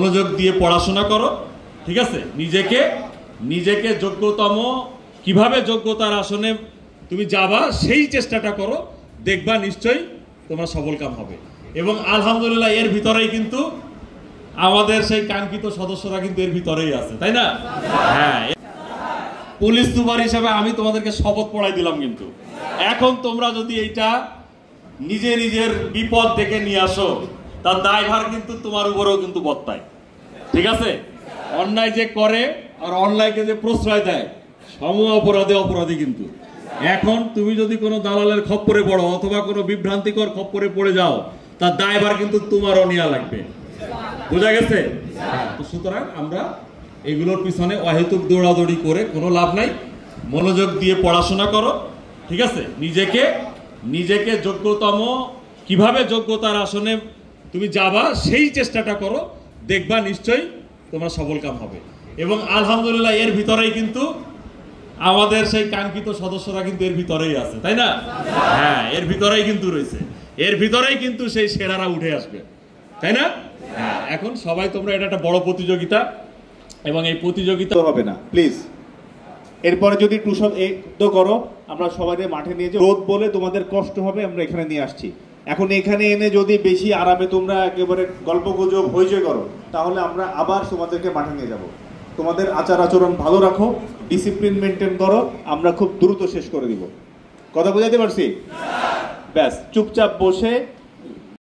মনোযোগ দিয়ে পড়াশোনা করো, ঠিক আছে? নিজেকে যোগ্যতম কিভাবে যোগ্যতার আসনে তুমি যাবা সেই চেষ্টাটা করো, দেখবা নিশ্চয়ই তোমরা সফলকাম হবে। এবং আলহামদুলিল্লাহ এর ভিতরেই কিন্তু আমাদের সেই কাঙ্ক্ষিত সদস্যরা কিন্তু এর ভিতরেই আছে, তাই না? হ্যাঁ, পুলিশ সুপার হিসেবে আমি তোমাদেরকে শপথ পড়াই দিলাম, কিন্তু এখন তোমরা যদি এইটা নিজের বিপদ ডেকে নিয়ে আসো, তার দায়ভার কিন্তু তোমার উপরেও কিন্তু বর্তায়, ঠিক আছে? অন্যায় যে করে আর অন্যায়কে যে প্রশ্রয় দেয়, সম অপরাধী কিন্তু। এখন তুমি যদি কোনো দালালের খপ্পরে পড়ো অথবা কোনো বিভ্রান্তিকর খপ্পরে পড়ে যাও, তার দায়ভার কিন্তু তোমারও নেওয়া লাগবে, বোঝা গেছে? তো সুতরাং আমরা এগুলোর পিছনে অহেতুক দৌড়াদৌড়ি করে কোনো লাভ নাই। মনোযোগ দিয়ে পড়াশোনা করো, ঠিক আছে? নিজেকে যোগ্যতম কিভাবে যোগ্যতার আসনে তুমি যাবা সেই চেষ্টাটা করো, দেখবা নিশ্চয়ই তোমরা সফলকাম হবে। এবং আলহামদুলিল্লাহ এর ভিতরেই কিন্তু আমাদের সেই কাঙ্ক্ষিত সদস্যরা কিন্তু এর ভিতরেই আছে, তাই না? হ্যাঁ, এর ভিতরেই কিন্তু রয়েছে, এর ভিতরেই কিন্তু সেই সেরারা উঠে আসবে, তাই না? হ্যাঁ, এখন সবাই তোমরা এটা একটা বড় প্রতিযোগিতা, এবং এই প্রতিযোগিতা হবে না প্লিজ। এরপরে যদি টুশন তো করো, আমরা সবাই মাঠে নিয়ে যাই। রোদ বলে তোমাদের কষ্ট হবে, আমরা এখানে নিয়ে আসছি। এখন এখানে এনে যদি বেশি আরামে তোমরা একেবারে গল্প গুজব হইচই করো, তাহলে আমরা আবার তোমাদেরকে মাঠে নিয়ে যাব। তোমাদের আচার আচরণ ভালো রাখো, ডিসিপ্লিন মেনটেন করো, আমরা খুব দ্রুত শেষ করে দিব। কথা বুঝাইতে পারছি? ব্যাস, চুপচাপ বসে